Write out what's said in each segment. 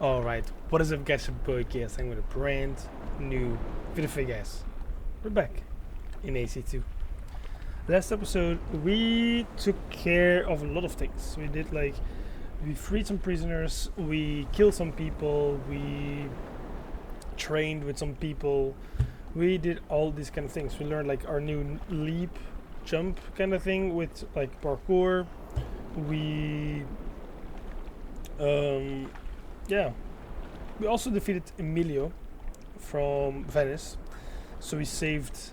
Alright, what is up guys, your boy KSLightning with a brand new video for you guys. We're back in AC2. Last episode we took care of a lot of things. We freed some prisoners, we killed some people, we trained with some people, we did all these kind of things. We learned like our new leap, jump kind of thing with like parkour. We also defeated Emilio from Venice, so we saved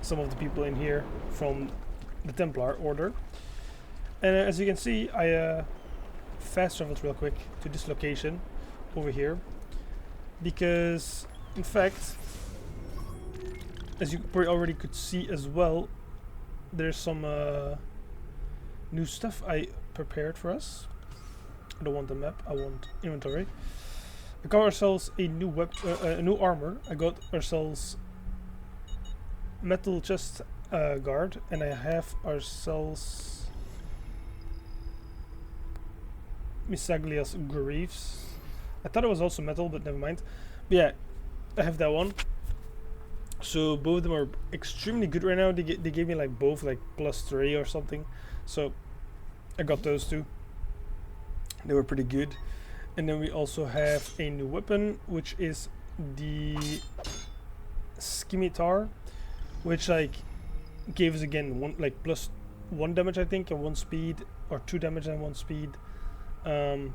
some of the people in here from the Templar Order. And as you can see, I fast traveled real quick to this location over here, because in fact, as you probably already could see as well, there's some new stuff I prepared for us. I don't want the map, I want inventory. We got ourselves a new a new armor. I got ourselves metal chest guard, and I have ourselves Misaglia's greaves. I thought it was also metal, but never mind. But yeah, I have that one. So both of them are extremely good right now. They gave me like both like +3 or something. So I got those two. They were pretty good. And then we also have a new weapon, which is the Scimitar, which like gave us again +1 damage I think, and 1 speed, or 2 damage and 1 speed, and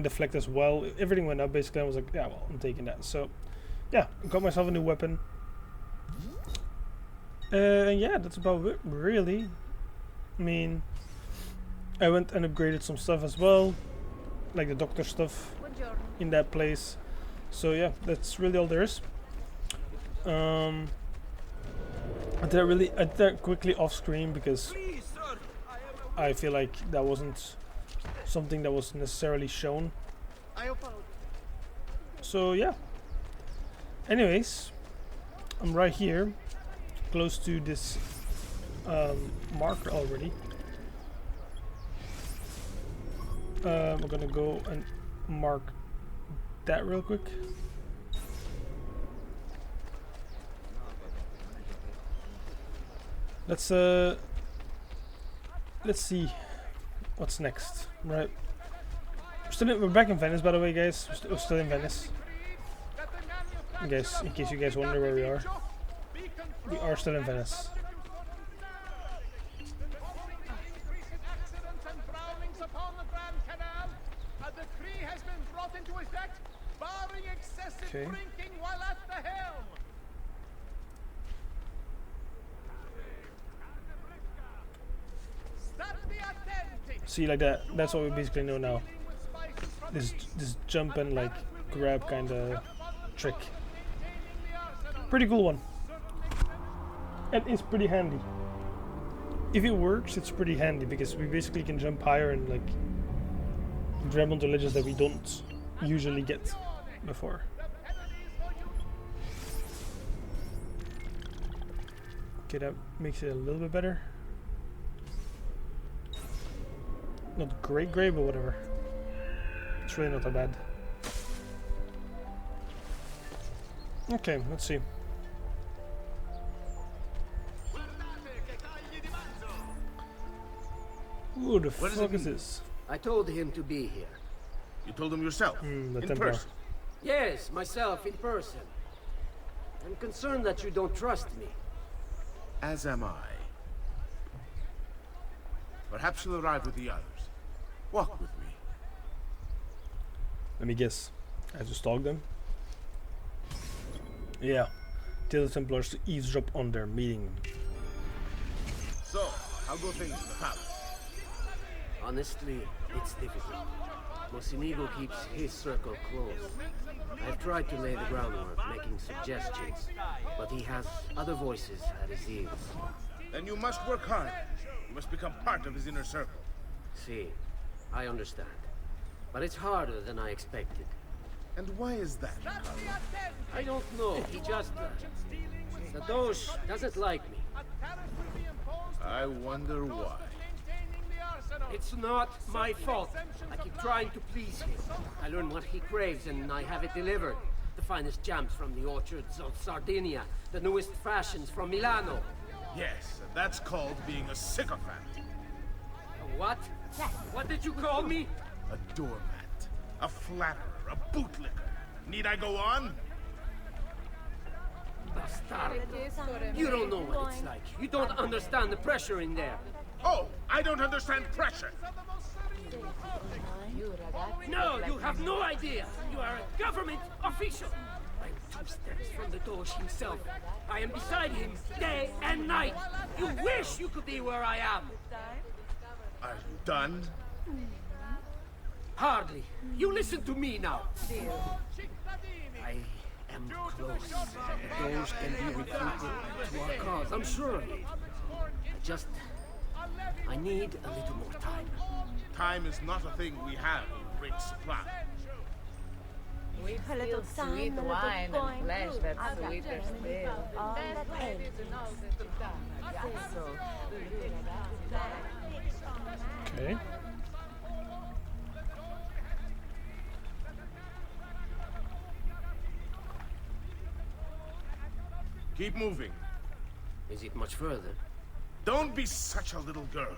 deflect as well. Everything went up basically. I was like, yeah, well, I'm taking that. So yeah, got myself a new weapon. And yeah, that's about it really. I mean, I went and upgraded some stuff as well, like the doctor stuff in that place. So yeah, that's really all there is. I did that quickly off screen because I feel like that wasn't something that was necessarily shown. So yeah, anyways, I'm right here close to this marker already. We're gonna go and mark that real quick. Let's see what's next. Right, we're back in Venice, by the way, guys. We're still in Venice. In case you guys wonder where we are still in Venice. Okay. See, like that. That's what we basically know now. This jump and like grab kind of trick. Pretty cool one. And it's pretty handy. If it works, it's pretty handy because we basically can jump higher and like grab onto ledges that we don't usually get before. Okay, that makes it a little bit better. Not great, but whatever. It's really not that bad. Okay, let's see. Who the fuck is this? I told him to be here. You told him yourself? In Templar. person? Yes, myself in person. I'm concerned that you don't trust me. As am I. Perhaps you'll arrive with the others. Walk with me. Let me guess. I have to stalk them? Yeah. Tell the Templars to eavesdrop on their meeting. So, how go things in the palace? Honestly, it's difficult. Mocenigo keeps his circle close. I've tried to lay the groundwork, making suggestions, but he has other voices at his ears. Then you must work hard. You must become part of his inner circle. See, I understand. But it's harder than I expected. And why is that, Carlo? I don't know, he just... the Doge doesn't like me. I wonder why. It's not my fault. I keep trying to please him. I learn what he craves and I have it delivered. The finest jams from the orchards of Sardinia, the newest fashions from Milano. Yes, and that's called being a sycophant. What? What did you call me? A doormat, a flatterer, a bootlicker. Need I go on? Bastardo. You don't know what it's like. You don't understand the pressure in there. Oh, I don't understand pressure. No, you have no idea. You are a government official. I am 2 steps from the Doge himself. I am beside him day and night. You wish you could be where I am. Are you done? Hardly. You listen to me now. I am close. The Doge can be recruited to our cause. I'm sure of it. I need a little more time. Time is not a thing we have in great supply. We feel sweet wine and flesh that's sweeter still. Okay. Keep moving. Is it much further? Don't be such a little girl.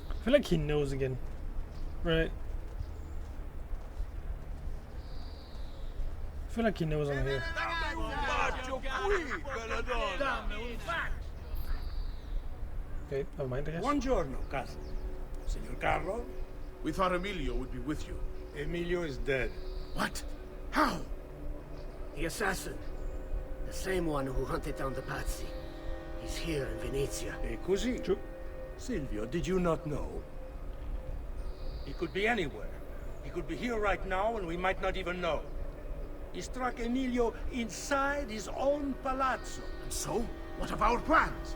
I feel like he knows again, right? I feel like he knows I'm here. Okay, never mind, I guess. Buongiorno, cousin. Signor Carlo? We thought Emilio would be with you. Emilio is dead. What? How? The assassin. The same one who hunted down the Pazzi. He's here in Venezia. E così? True. Silvio, did you not know? He could be anywhere. He could be here right now and we might not even know. He struck Emilio inside his own palazzo. And so? What of our plans?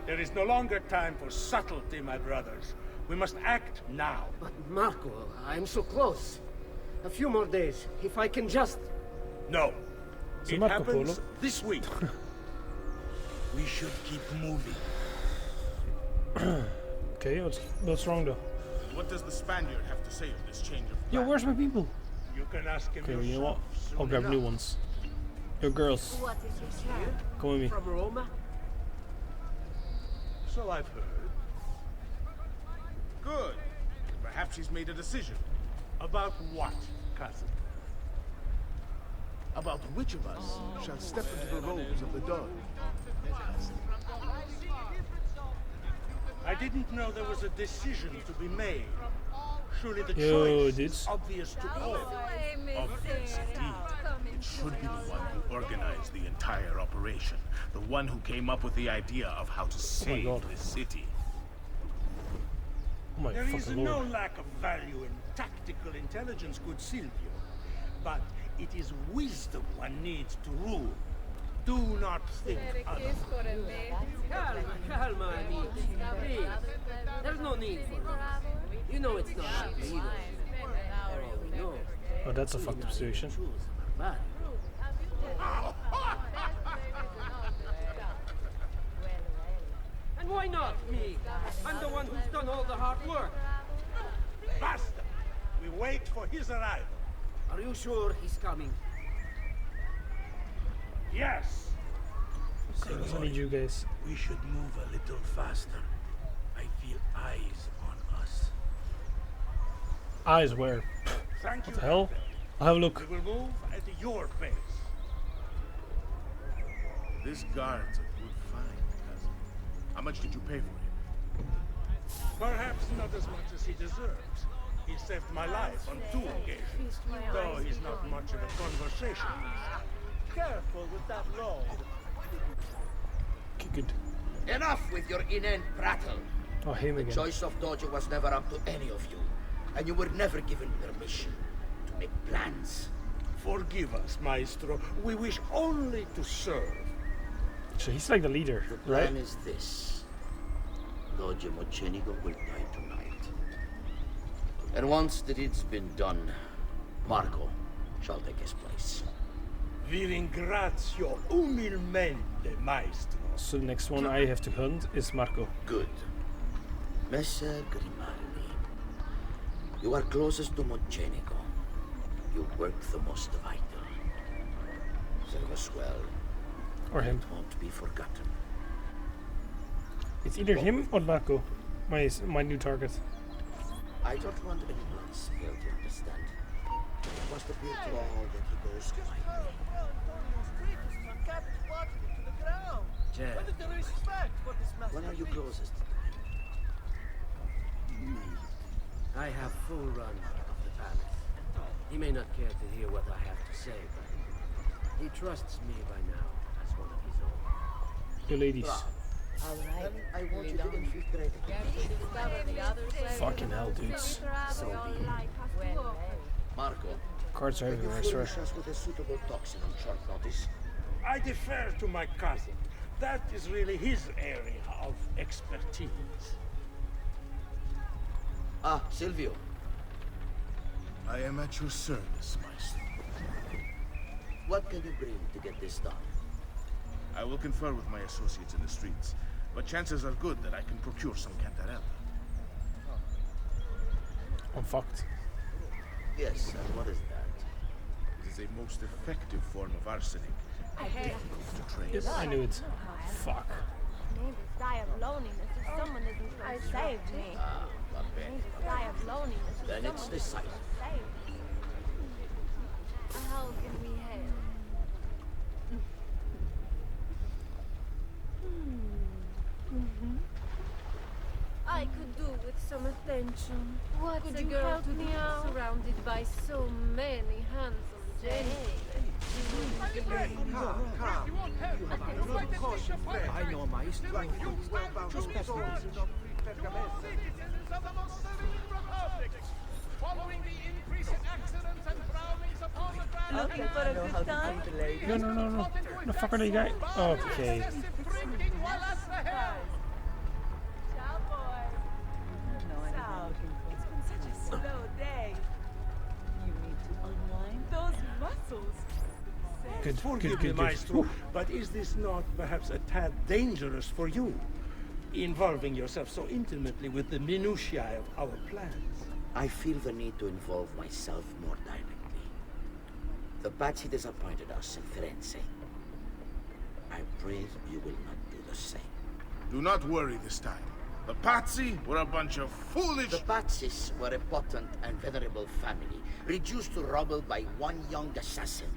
There is no longer time for subtlety, my brothers. We must act now. But Marco, I'm so close. A few more days, if I can just... No. So It Marco happens Polo. this week. We should keep moving. Okay, what's wrong though? What does the Spaniard have to say of this change of Yo, plan? where's my people? You can ask him Okay, well, you know what? yourself soon I'll grab new enough. ones. Yo, girls, come with me. From Roma? So I've heard. Good. Perhaps she's made a decision. About what, cousin? About which of us shall step into the robes of the Doge. I didn't know there was a decision to be made. Surely the Yo, choice dudes. is obvious to all. Obvious indeed. It should be the one who organized the entire operation. The one who came up with the idea of how to save God. this city. Oh my There is fucking no lord. lack of value in tactical intelligence, good Silvio. But it is wisdom one needs to rule. Do not think otherwise. Calma, amici. Please. There's no need for this. You know it's not our leader. For all we know. Oh, that's a fucked up situation. Choose barbarian. And why not me? I'm the one who's done all the hard work. Basta! We wait for his arrival. Are you sure he's coming? Yes! Serious, I need you guys. We should move a little faster. I feel eyes on us. Eyes where? Thank you. What the hell? I'll have a look. We will move at your pace. This guard's a good find, cousin. How much did you pay for him? Perhaps not as much as he deserves. He saved my life on 2 occasions, though he's not much of a conversationalist. Careful with that load. Okay, good. Enough with your inane prattle. Oh, him The again. choice of Dojo was never up to any of you, and you were never given permission to make plans. Forgive us, Maestro. We wish only to serve. So he's like the leader, The right? plan is this. Dojo Mochenigo will die tonight. And once the deed's been done, Marco, shall take his place. Vi ringrazio umilmente, maestro. So the next one I have to hunt is Marco. Good. Messer Grimaldi, you are closest to Mocenigo. You work the most vital. Serve us well. Or him. It won't be forgotten. It's either him or Marco. My new target. I don't want anyone to fail to understand. It must appear to all that he goes quietly. Jed, When are you closest? I have full run of the palace. He may not care to hear what I have to say, but he trusts me by now as one of his own. You ladies. All right. I want you to infiltrate it. Fucking hell, dudes. So be it. Well, Marco, Cards are can you everywhere, sir. furnish us with a suitable toxin on short notice? I defer to my cousin. That is really his area of expertise. Ah, Silvio. I am at your service, Maestro. What can you bring to get this done? I will confer with my associates in the streets, but chances are good that I can procure some Cantarella. I'm fucked. Yes, and what is that? It is a most effective form of arsenic. Difficult to trace. Yes, I knew it. Fuck. Neighbors die of loneliness if someone isn't going to save me. Ah, va bene. Neighbors die of loneliness if Then someone it's isn't decided. going to save me. How can we help? I could do with some attention. What could you help me out? Surrounded by so many handsome gentlemen. I know, Maestro. Just pass me this. Citizens of the most serene republic, following the increase in accidents and drownings upon the ground. Looking for a good time? No. The fucker that guy. Okay. Drinking while at the helm. Ciao, boy. It's been such a slow day. You need to unwind those muscles. Good, Forgive me, Maestro, but is this not perhaps a tad dangerous for you? Involving yourself so intimately with the minutiae of our plans. I feel the need to involve myself more directly. The Pazzi disappointed us in Firenze. I pray you will not do the same. Do not worry this time. The Pazzi were a bunch of foolish... The Pazzis were a potent and venerable family, reduced to rubble by one young assassin.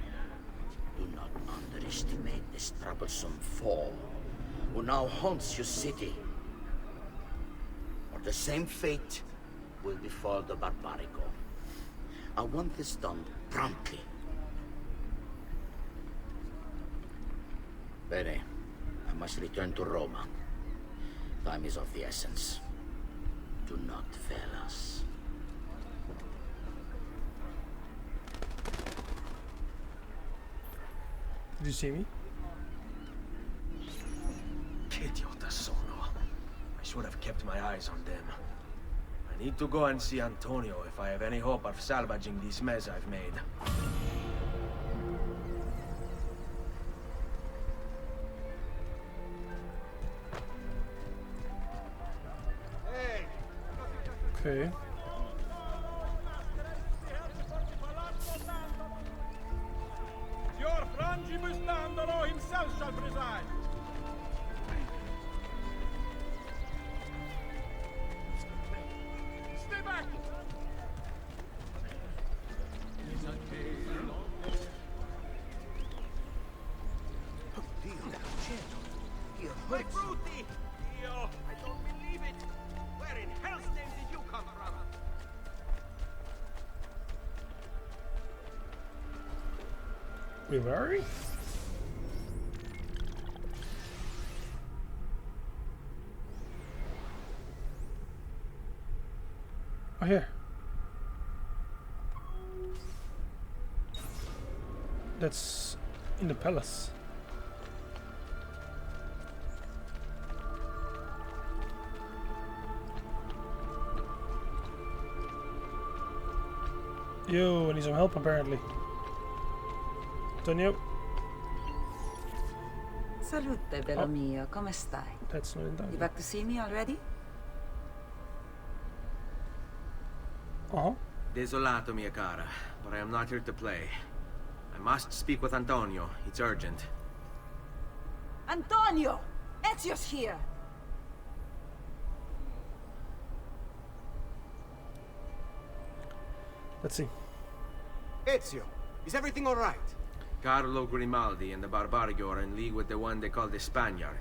Do not underestimate this troublesome foe, who now haunts your city. Or the same fate will befall the Barbarico. I want this done promptly. Bene, I must return to Roma. Time is of the essence. Do not fail us. Did you see me? Che idiota sono. I should have kept my eyes on them. I need to go and see Antonio if I have any hope of salvaging this mess I've made. Okay. Your Frangibus Dandolo himself shall preside. Stay back! My fruity! Dio, I don't believe it! Where in hell's name did you come from? Wait, where are we? Oh, here. That's in the palace. Yo, I need some help apparently. Antonio. Salute, bello mio. Come stai? That's not in You Italian. back to see me already? Uh-huh. Desolato, mia cara, but I am not here to play. I must speak with Antonio. It's urgent. Antonio! Ezio's here! Let's see. Ezio, is everything all right? Carlo Grimaldi and the Barbarigo are in league with the one they call the Spaniard.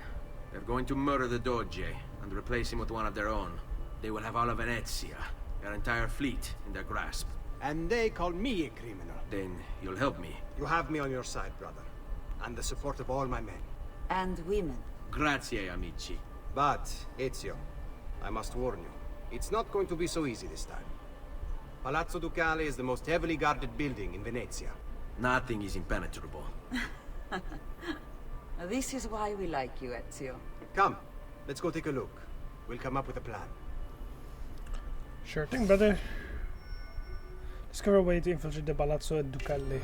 They're going to murder the Doge and replace him with one of their own. They will have all of Venezia, their entire fleet, in their grasp. And they call me a criminal. Then you'll help me. You have me on your side, brother. And the support of all my men. And women. Grazie, amici. But, Ezio, I must warn you. It's not going to be so easy this time. Palazzo Ducale is the most heavily guarded building in Venezia. Nothing is impenetrable. This is why we like you, Ezio. Come, let's go take a look. We'll come up with a plan. Sure thing, brother. Discover a way to infiltrate the Palazzo Ducale.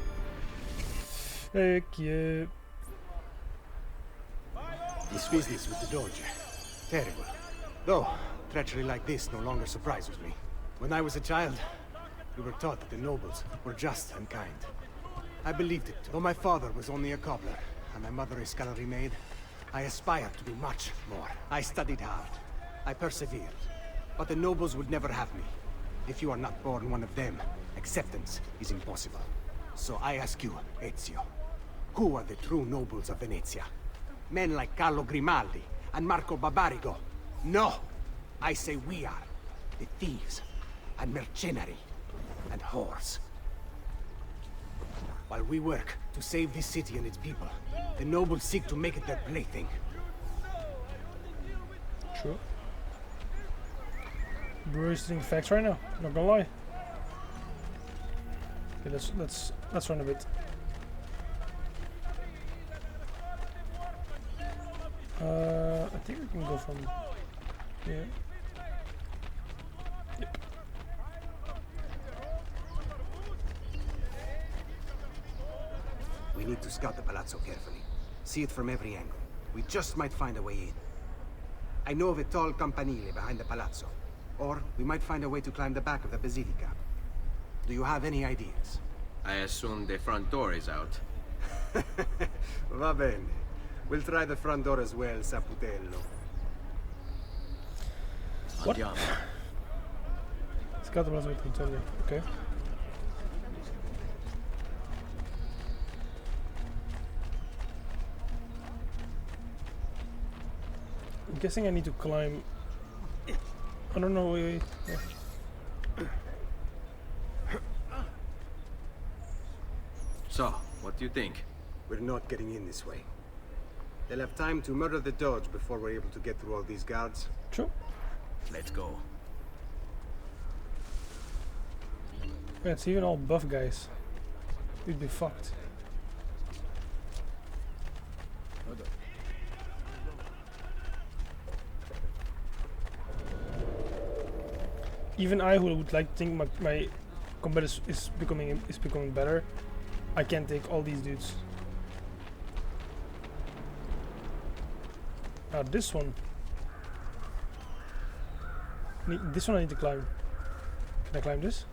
Thank you. This business with the Doge. Terrible. Though, treachery like this no longer surprises me. When I was a child, we were taught that the nobles were just and kind. I believed it too. Though my father was only a cobbler, and my mother a scullery maid, I aspired to be much more. I studied hard. I persevered. But the nobles would never have me. If you are not born one of them, acceptance is impossible. So I ask you, Ezio, who are the true nobles of Venezia? Men like Carlo Grimaldi and Marco Barbarigo? No! I say we are. The thieves and mercenary and whores. While we work to save this city and its people, the nobles seek to make it their plaything. True. Bursting facts right now. Not gonna lie. Okay, let's run a bit. I think we can go from here. Yep. We need to scout the palazzo carefully. See it from every angle. We just might find a way in. I know of a tall campanile behind the palazzo. Or we might find a way to climb the back of the basilica. Do you have any ideas? I assume the front door is out. Va bene. We'll try the front door as well, Saputello. What? Andiamo. Scout the Palazzo with Antonio. Okay. I'm guessing I need to climb. I don't know. Wait. Yeah. So, what do you think? We're not getting in this way. They'll have time to murder the Doge before we're able to get through all these guards. True. Let's go. Yeah, it's even all buff guys. We'd be fucked. Even I, who would like to think my combat is becoming better, I can't take all these dudes. Now this one. This one I need to climb. Can I climb this?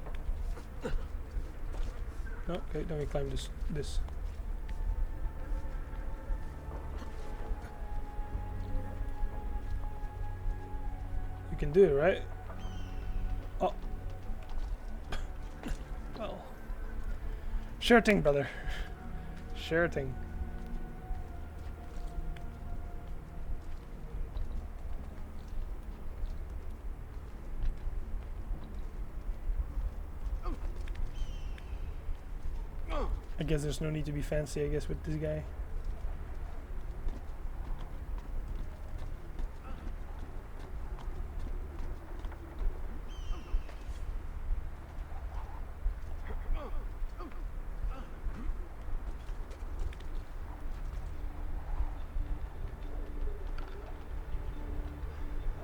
No, okay, then we climb this. You can do it, right? Oh. Well. Sure thing, brother. Sure thing. I guess there's no need to be fancy, I guess, with this guy.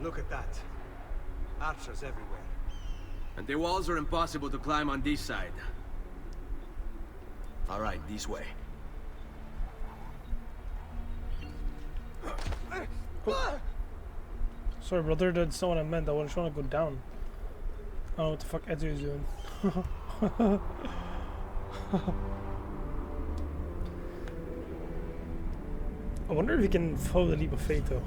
Look at that. Archers everywhere. And the walls are impossible to climb on this side. All right, this way. Oh. Sorry, brother, that's not what I meant. I just want to go down. I don't know what the fuck Ezio is doing. I wonder if he can follow the leap of fate though.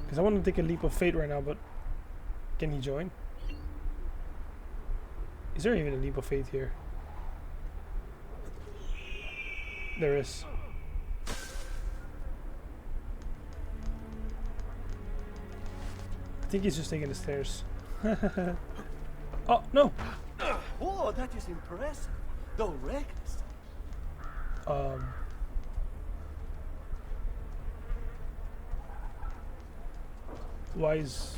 Because I want to take a leap of fate right now, but can he join? Is there even a leap of fate here? There is. I think he's just taking the stairs. Oh, no! Oh, that is impressive. Though reckless. Why is...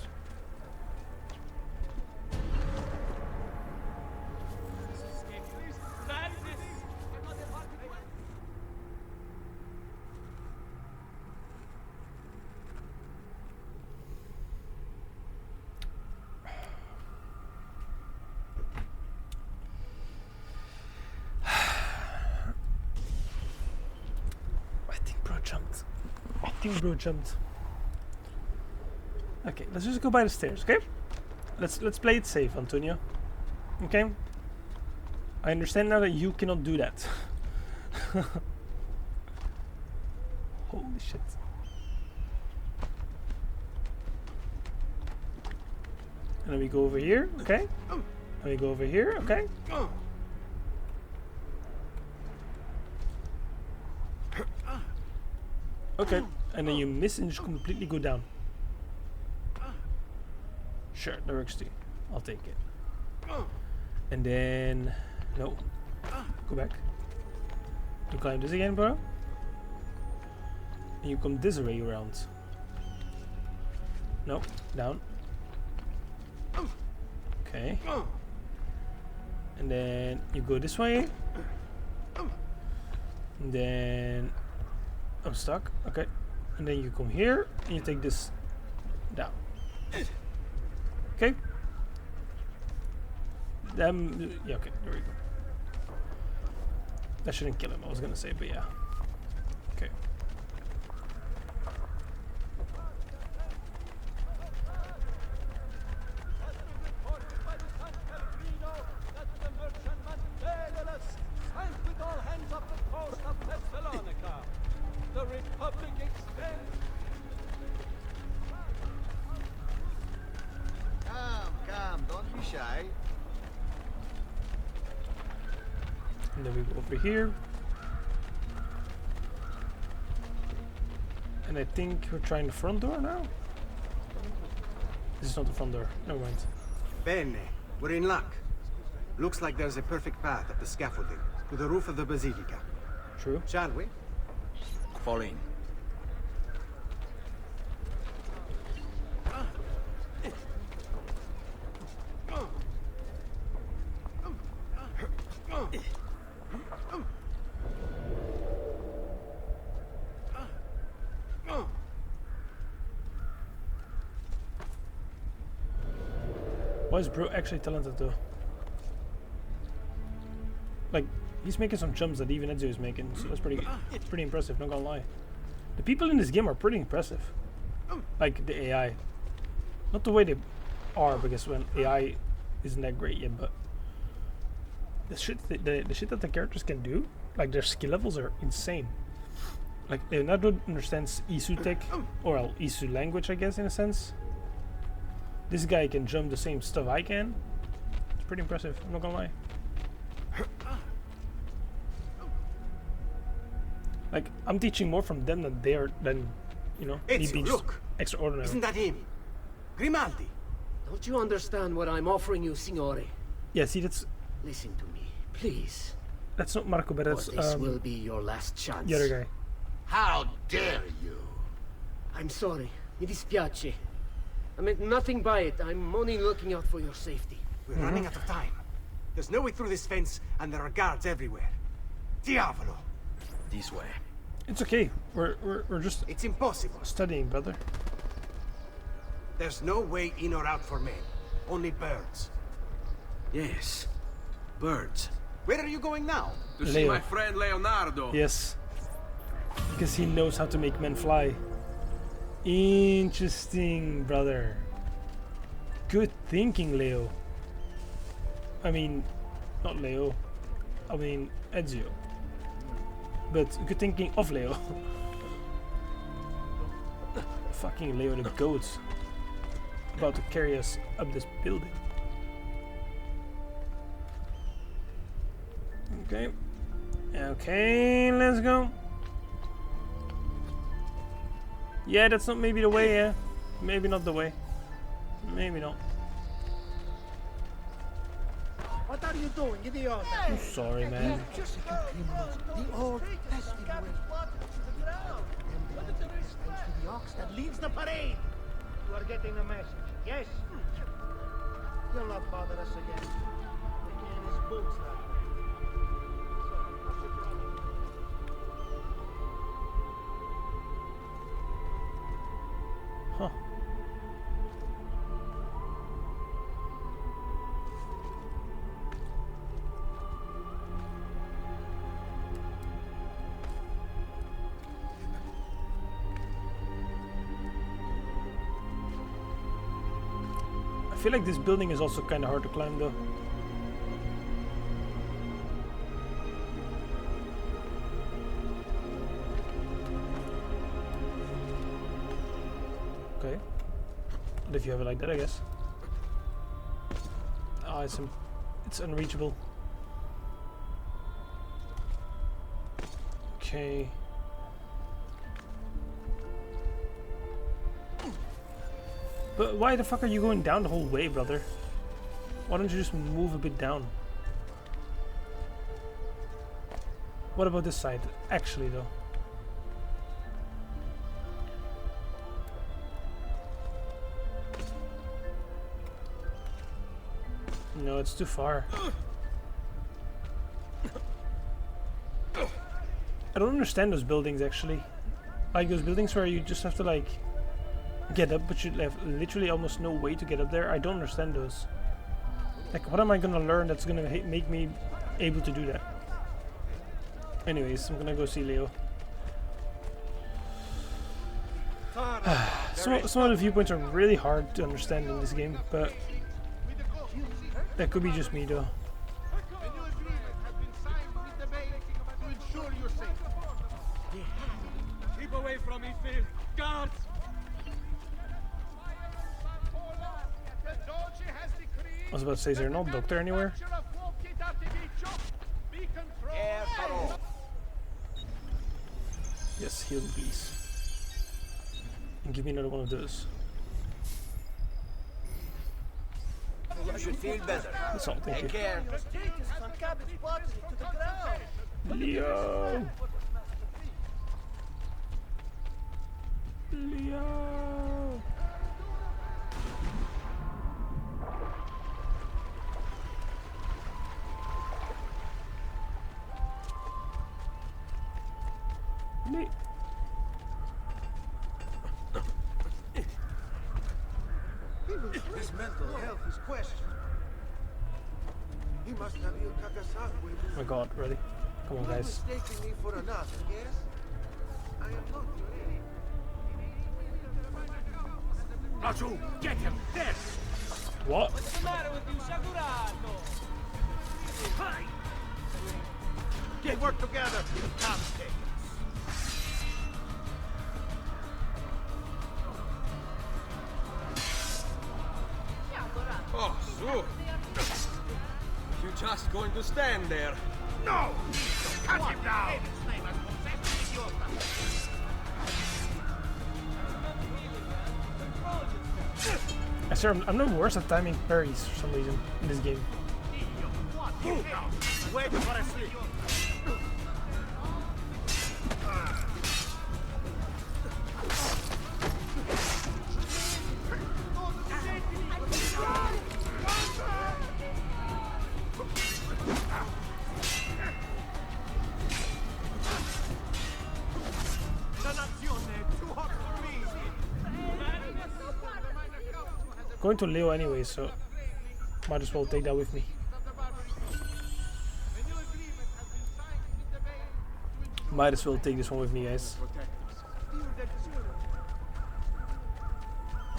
I think bro jumped. Okay, let's just go by the stairs, okay? Let's play it safe, Antonio. Okay? I understand now that you cannot do that. Holy shit. And then we go over here, okay? And we go over here, okay? Okay, and then you miss and just completely go down. Sure, that works too. I'll take it. And then... No. Go back. You climb this again, bro. And you come this way around. No, down. Okay. And then you go this way. And then... I'm stuck. Okay. And then you come here and you take this down. Okay. Yeah, okay, there we go. That shouldn't kill him, I was gonna say, but yeah. Okay. The Republic extends. Come, don't be shy. And then we go over here. And I think we're trying the front door now. This is not the front door. Never mind. Bene, we're in luck. Looks like there's a perfect path up the scaffolding to the roof of the Basilica. True. Shall we? Fall in. Why is bro actually talented though? Like, he's making some jumps that even Ezio is making, so that's pretty impressive, not gonna lie. The people in this game are pretty impressive. Like, the AI. Not the way they are, because when AI isn't that great yet, but the shit that the characters can do, like their skill levels are insane. Like, Leonardo understands Isu tech, or well, Isu language, I guess, in a sense. This guy can jump the same stuff I can. It's pretty impressive, I'm not gonna lie. Like, I'm teaching more from them than they are, than, you know, me being look. extraordinary. Isn't that him? Grimaldi. Don't you understand what I'm offering you, Signore? Yeah, see, that's... Listen to me, please. That's not Marco, but that's... This will be your last chance. The other guy. How dare you? I'm sorry. Mi dispiace. I meant nothing by it. I'm only looking out for your safety. We're running out of time. There's no way through this fence, and there are guards everywhere. Diavolo! This way. It's okay. We're just... It's impossible. Studying, brother. There's no way in or out for men. Only birds. Yes. Birds. Where are you going now? To see my friend Leonardo. Yes. Because he knows how to make men fly. Interesting, brother. Good thinking, Leo. I mean, not Leo. I mean, Ezio. But good thinking of Leo. Fucking Leo the goat. About to carry us up this building. Okay. Okay, let's go. Yeah, that's not maybe the way, yeah. Maybe not the way. Maybe not. What are you doing, idiot? I'm sorry, man. Mexican criminals, the old testing way. Remember the extends to the ox that leads the parade. You are getting the message, yes? You'll not bother us again. The can is boots now. Huh. I feel like this building is also kind of hard to climb though. Okay. But if you have it like that, I guess. Ah, it's unreachable. Okay. But why the fuck are you going down the whole way, brother? Why don't you just move a bit down? What about this side? Actually, though. No, it's too far. I don't understand those buildings, actually. Like those buildings where you just have to, like, get up, but you have literally almost no way to get up there. I don't understand those. Like, what am I gonna learn that's gonna make me able to do that? Anyways, I'm gonna go see Leo. Some of the viewpoints are really hard to understand in this game, but that could be just me, though. Keep away from me, Phil. Guards! I was about to say, is there no doctor anywhere? Yes, heal me, please. And give me another one of those. You should feel better. That's all, thank you. Take care. Leo! Leo! Me. His mental health is questioned. He must have you Kakasakwe. Oh my god, really? Come on, guys. Mistaking me for another, yes? I am not your enemy. Raju, get him! There! What? What's the matter with you, Shagurato? Get work together, you constable. Oh, so. You just going to stand there? No! Cut him down! I swear, I'm no worse at timing parries for some reason in this game. Wait for a sleep. Going to Leo anyway, so might as well take that with me. Might as well take this one with me, guys.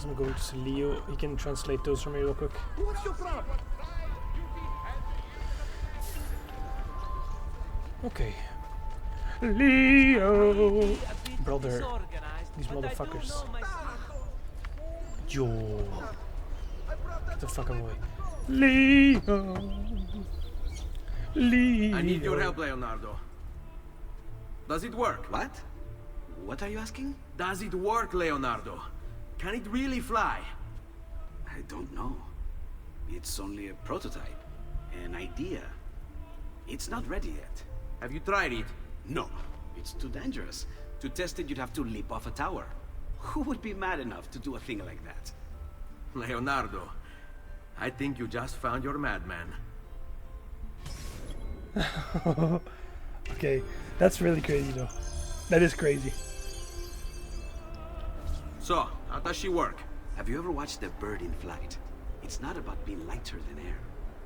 Because I'm going to see Leo. He can translate those for me real quick. What's your problem? Okay. Leo! Brother. These motherfuckers. Yo. Get the fuck away. Leo! Leo! I need your help, Leonardo. Does it work? What? What are you asking? Does it work, Leonardo? Can it really fly? I don't know. It's only a prototype. An idea. It's not ready yet. Have you tried it? No. It's too dangerous. To test it, you'd have to leap off a tower. Who would be mad enough to do a thing like that? Leonardo, I think you just found your madman. Okay, that's really crazy though. That is crazy. So, how does she work? Have you ever watched a bird in flight? It's not about being lighter than air.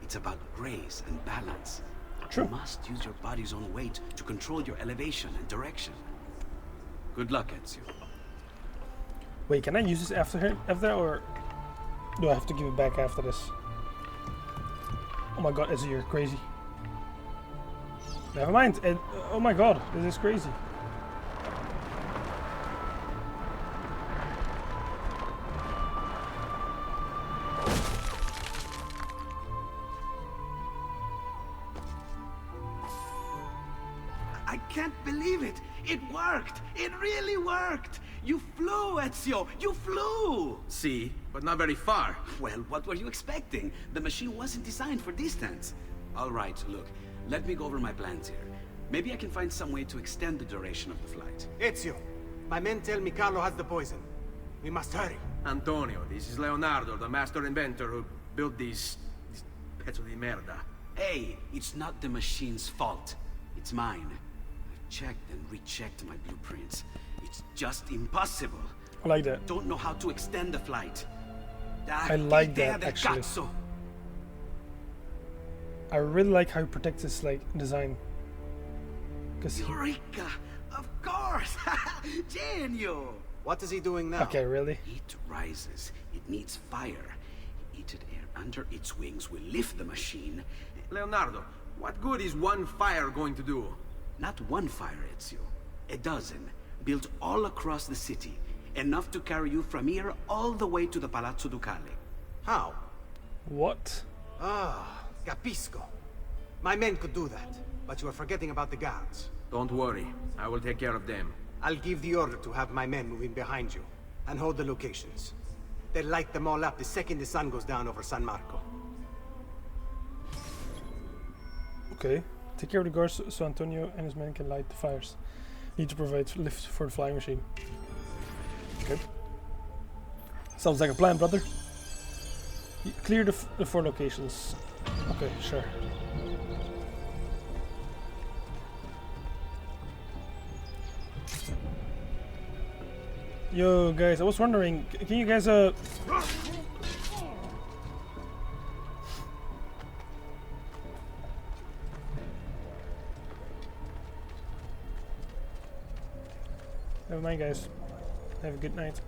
It's about grace and balance. True. You must use your body's own weight to control your elevation and direction. Good luck, Ezio. Wait, can I use this after or do I have to give it back after this? Oh my god, Ezio, you're crazy. Never mind. Oh my god, this is crazy. I can't believe it! It worked! It really worked! You flew, Ezio! You flew! See, but not very far. Well, what were you expecting? The machine wasn't designed for distance. All right, look. Let me go over my plans here. Maybe I can find some way to extend the duration of the flight. Ezio, my men tell me Carlo has the poison. We must hurry. Antonio, this is Leonardo, the master inventor who built these pezzo di merda. Hey, it's not the machine's fault. It's mine. I've checked and rechecked my blueprints. It's just impossible. I like that. Don't know how to extend the flight. I like that, actually. I really like how he protects his like design. Eureka! Of course! Genio! What is he doing now? Okay, really? It rises. It needs fire. Heated air under its wings will lift the machine. Leonardo, what good is one fire going to do? Not one fire, Ezio. A dozen, built all across the city. Enough to carry you from here all the way to the Palazzo Ducale. How? What? Ah, capisco. My men could do that, but you are forgetting about the guards. Don't worry, I will take care of them. I'll give the order to have my men move in behind you, and hold the locations. They'll light them all up the second the sun goes down over San Marco. Okay. Take care of the guards so Antonio and his men can light the fires. Need to provide lift for the flying machine. Okay. Sounds like a plan, brother. Clear the 4 locations. Okay, sure. Yo, guys, I was wondering, can you guys never mind, guys. Have a good night.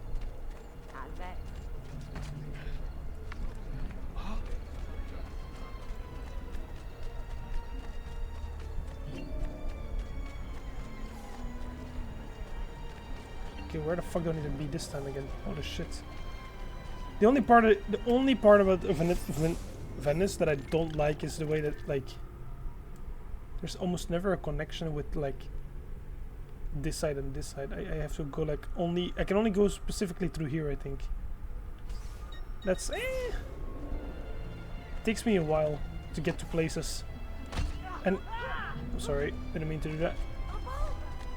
Okay, where the fuck do I need to be this time again? Holy shit! The only part about Venice that I don't like is the way that like there's almost never a connection with like this side and this side. I have to go like I can only go specifically through here, I think. That's it takes me a while to get to places. And I'm sorry, didn't mean to do that.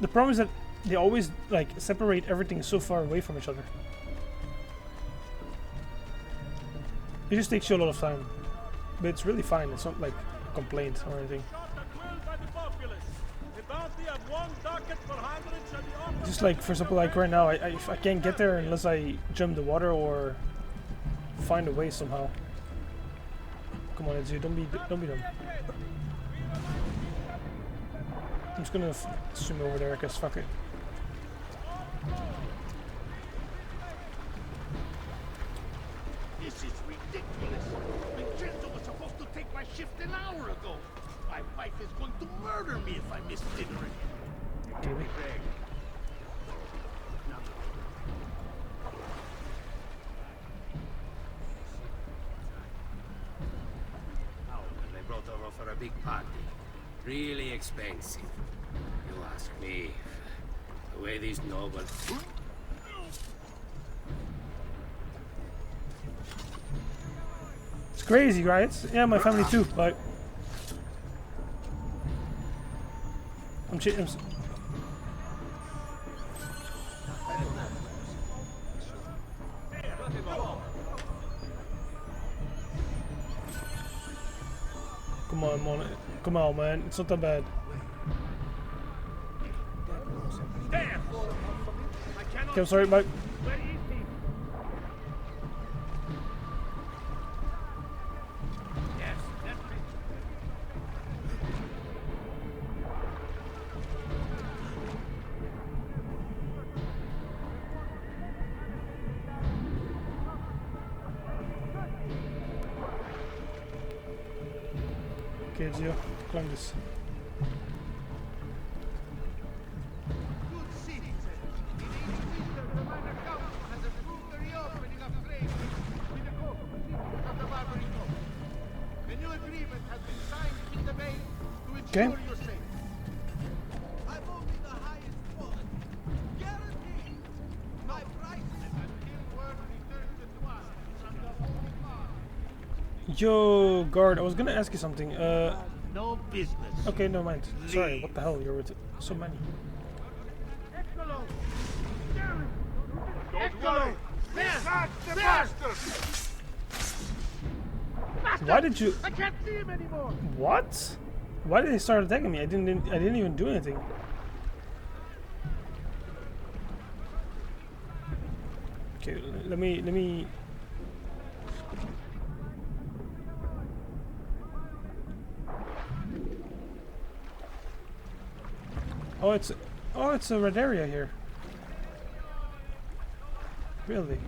The problem is that they always like separate everything so far away from each other. It just takes you a lot of time. But it's really fine, it's not like a complaint or anything. Just like, for example, like right now, I can't get there unless I jump the water or find a way somehow. Come on, Ezio, don't be dumb. I'm just gonna swim over there, I guess, fuck it. me if I miss dinner again. Okay. Oh, they brought over for a big party. Really expensive. You ask me. The way these nobles... It's crazy, right? Yeah, my family too, but... I'm Come on, man. Come on, man. It's not that bad. Okay, I'm sorry, Mike. Okay, Gio, climb this. Okay. Yo, guard, I was gonna ask you something. No business. Okay, no mind. Sorry, what the hell? You're with so many. Why did you? I can't see him anymore. What? Why did they start attacking me? I didn't even do anything. Okay, let me. Oh, it's a red area here. Really?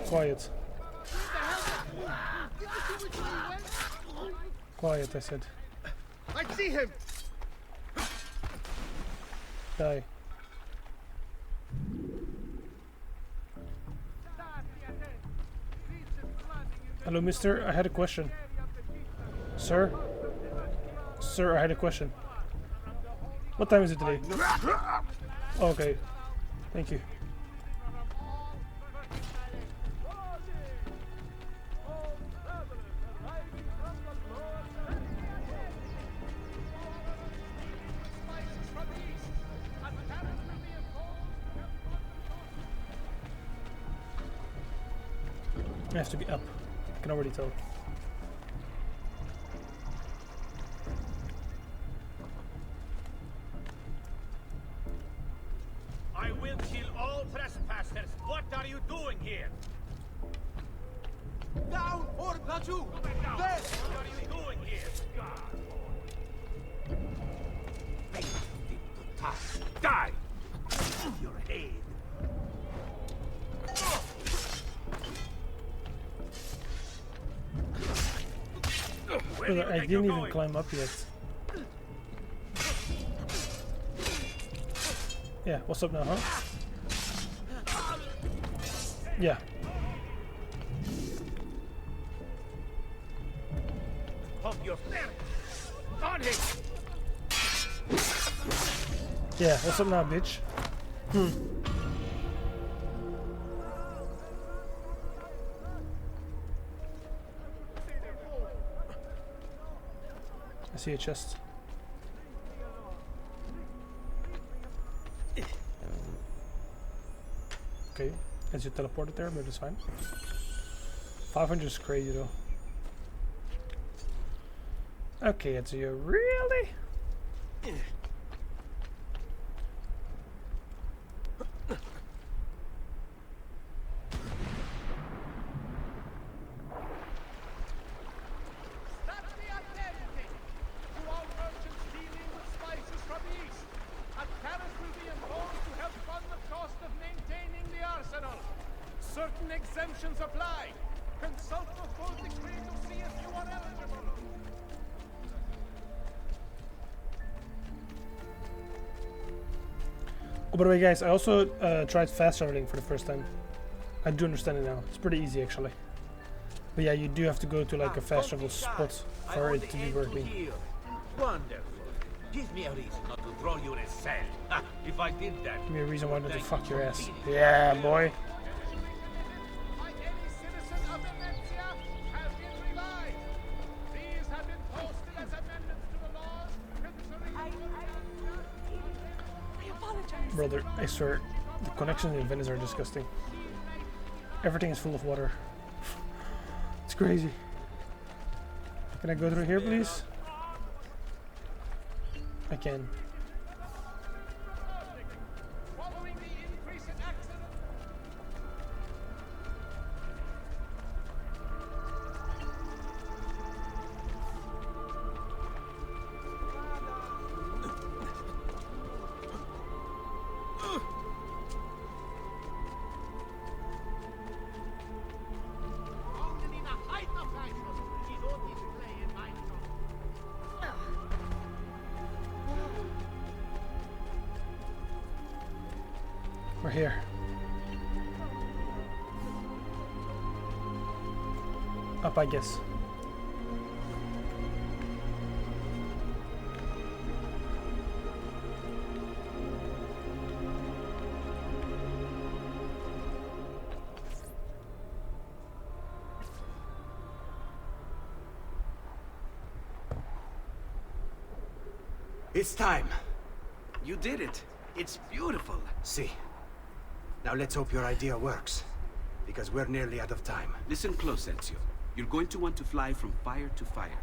Quiet. Quiet, I said. I see him. Die. Hello, mister. I had a question. Sir? Sir, I had a question. What time is it today? Okay. Thank you. It has to be up. I can already tell. I will kill all trespassers. What are you doing here? Down for the Jew! What are you doing here? Die! Your head. I didn't even climb up yet. Yeah, what's up now, huh? Yeah. Pump your on him! Yeah, what's up now, bitch? I see a chest. Okay, as you teleported there, but it's fine. 500 is crazy though. Okay, it's you really? Certain exemptions Oh, by the way, guys, I also tried fast traveling for the first time. I do understand it now. It's pretty easy, actually. But yeah, you do have to go to like a fast travel spot for it to be working. Wonderful. Give me a reason not to throw you in a cell. If I did that... Give me a reason why not to fuck your ass. Yeah, boy. Like any citizen of Venetia has been revived. These have been posted as amendments to the laws I apologize. Brother, I swear, the connections in Venice are disgusting. Everything is full of water. It's crazy. Can I go through here, please? I can. following the increase in accidents. We're here. Up, I guess. It's time. You did it. It's beautiful. See. Now let's hope your idea works. Because we're nearly out of time. Listen close, Ezio. You're going to want to fly from fire to fire.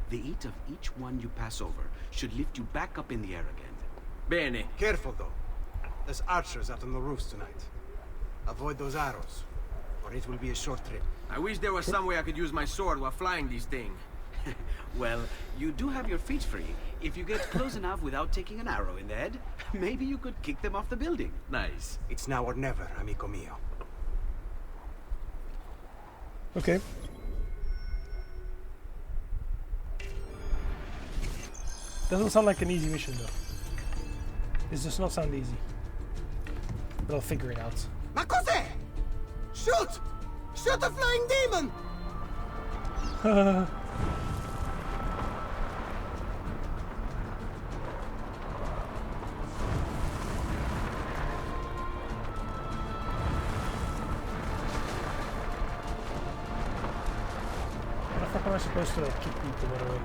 The heat of each one you pass over should lift you back up in the air again. Bene. Careful, though. There's archers out on the roofs tonight. Avoid those arrows, or it will be a short trip. I wish there was some way I could use my sword while flying these things. Well, you do have your feet free. If you get close enough without taking an arrow in the head, maybe you could kick them off the building. Nice. It's now or never, amico mio. Okay. Doesn't sound like an easy mission, though. This does not sound easy. But I'll figure it out. Ma cos'è? Shoot! Shoot a flying demon! How the fuck am I supposed to like, kick people, by the way?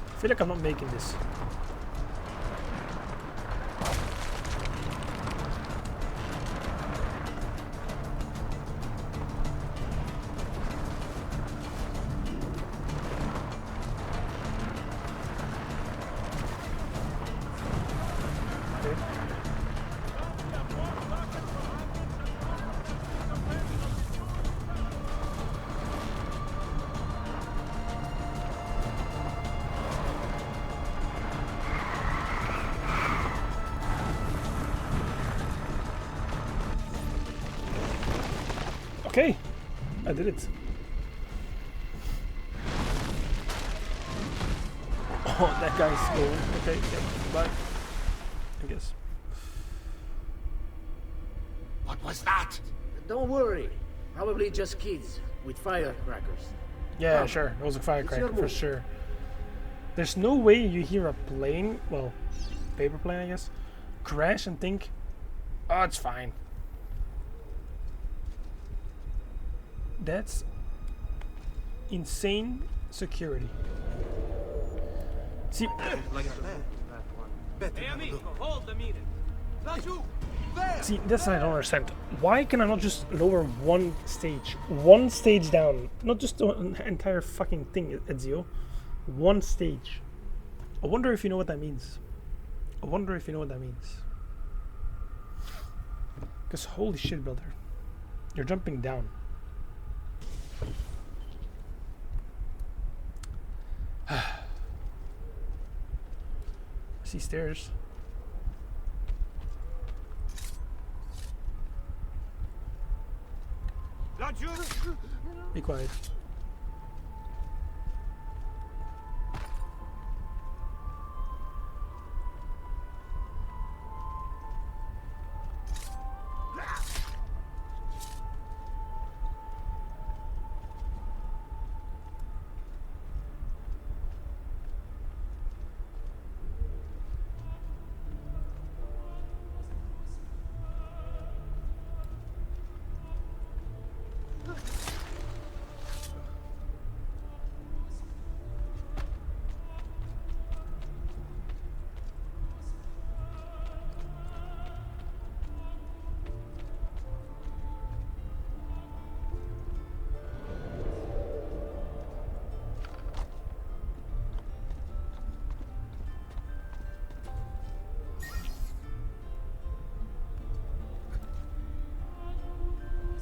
I feel like I'm not making this. Okay, I did it. Oh, that guy's going. Okay, yeah, bye. I guess. What was that? Don't worry. Probably just kids with firecrackers. Yeah, Come. sure. It was a firecracker your for move. sure. There's no way you hear a plane, well, paper plane, I guess, crash and think, oh, it's fine. That's insane security. See, Hey, amigo, hold the meter. Laju, see, that's what I don't understand. Why can I not just lower one stage down? Not just the entire fucking thing, Ezio. One stage. I wonder if you know what that means. I wonder if you know what that means. Because holy shit, brother. You're jumping down. see stairs. Be quiet.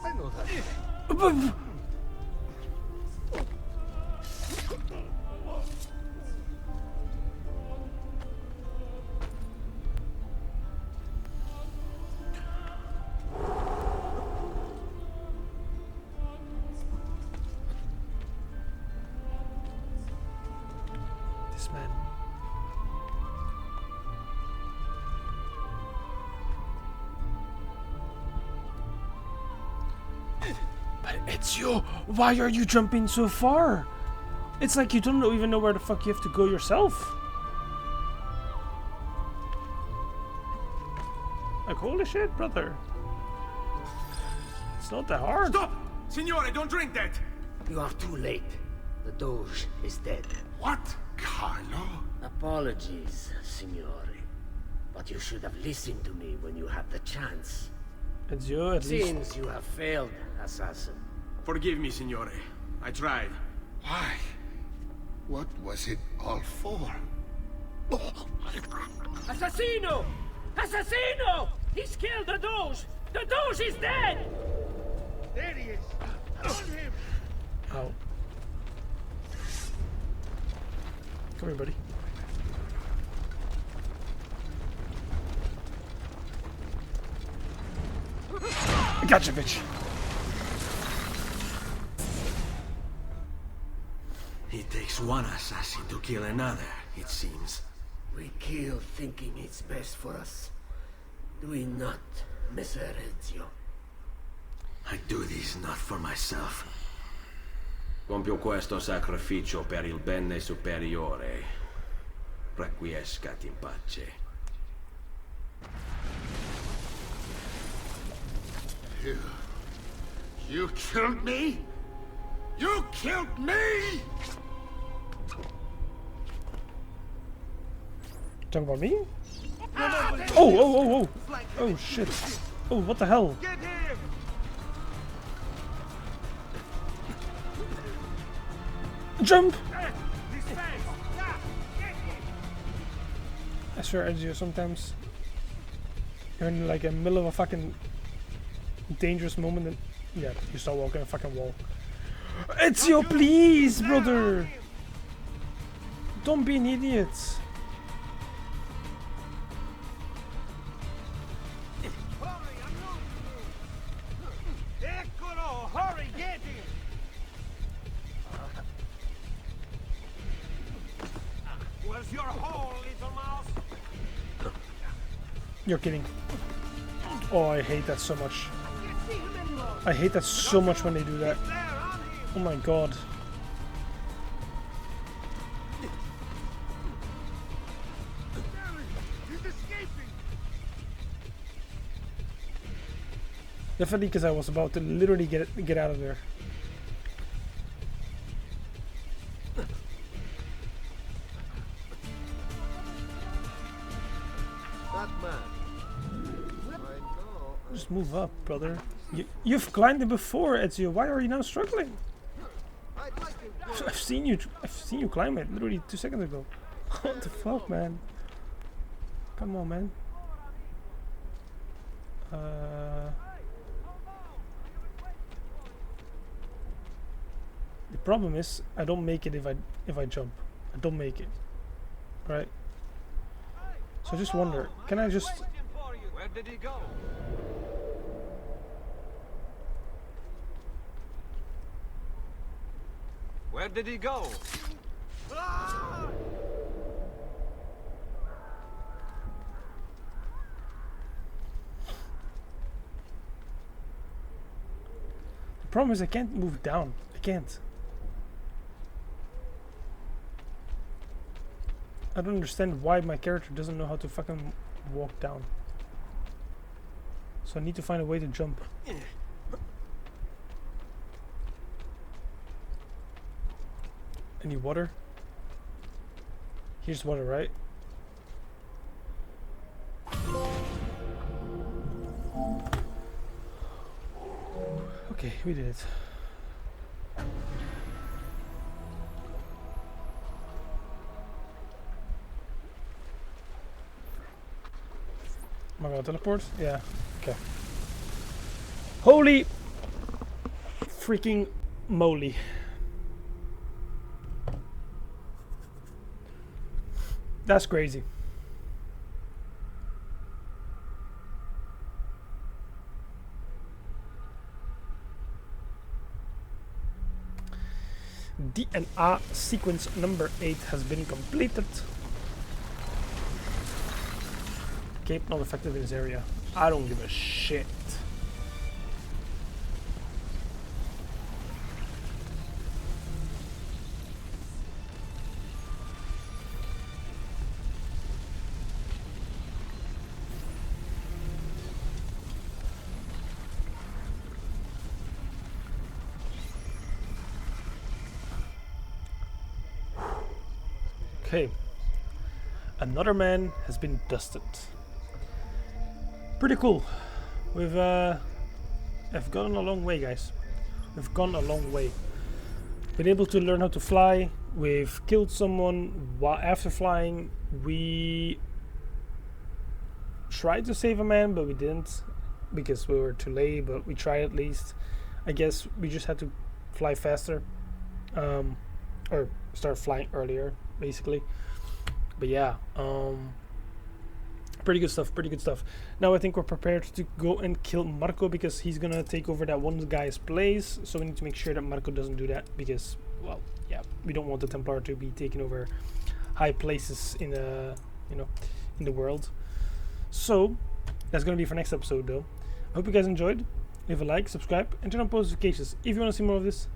I know that. This man. But it's you. Why are you jumping so far? It's like you don't even know where the fuck you have to go yourself. Like, holy shit, brother. It's not that hard. Stop! Signore, don't drink that! You are too late. The Doge is dead. What? Carlo? Apologies, Signore. But you should have listened to me when you had the chance. It's you, at least. Seems you have failed, assassin. Forgive me, Signore. I tried. Why? What was it all for? Assassino! Assassino! He's killed the Doge! The Doge is dead! There he is. On him. Ow. Come here, buddy. I gotcha, bitch. It takes one assassin to kill another, it seems. We kill thinking it's best for us. Do we not, Messer Ezio? I do this not for myself. Compio questo sacrificio per il bene superiore. Requiescat in pace. You killed me? You killed me? Talk about me? Oh! Oh shit. Oh, what the hell? Get him. Jump! His face. Yeah, get him. I swear, Ezio, sometimes you're in like a middle of a fucking dangerous moment and yeah, you start walking a fucking wall. Ezio, please, brother! Don't be an idiot. Hurry, I'm losing you. Eccolo, hurry, get him. Where's your hole, little mouse? You're kidding. Oh, I hate that so much. Can't see him anymore. I hate that so much when they do that. There, on him. Oh my god. He's escaping. Definitely because I was about to literally get out of there. That man. I know. Just move up, brother. You've climbed it before, Ezio. Why are you now struggling? I'd like him. I've seen you climb it literally 2 seconds ago. What the fuck, man? Come on, man. The problem is I don't make it if I jump. I don't make it. Right? So I just wonder, can I just... Where did he go? Where did he go? The problem is I can't move down. I can't. I don't understand why my character doesn't know how to fucking walk down. So I need to find a way to jump. Any water? Here's water, right? Okay, we did it. Am I gonna teleport? Yeah. Okay. Holy freaking moly. That's crazy. DNA sequence number 8 has been completed. Cape not effective in this area. I don't give a shit. Okay. Another man has been dusted. Pretty cool. We've gone a long way, guys. We've gone a long way. Been able to learn how to fly. We've killed someone while after flying. We tried to save a man, but we didn't because we were too late. But we tried at least. I guess we just had to fly faster, or start flying earlier, basically. But yeah. Pretty good stuff, pretty good stuff. Now I think we're prepared to go and kill Marco because he's gonna take over that one guy's place. So we need to make sure that Marco doesn't do that because, well, yeah, we don't want the Templar to be taking over high places in the, you know, in the world. So that's gonna be for next episode though. I hope you guys enjoyed. Leave a like, subscribe, and turn on post notifications if you want to see more of this.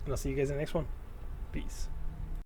And I'll see you guys in the next one. Peace.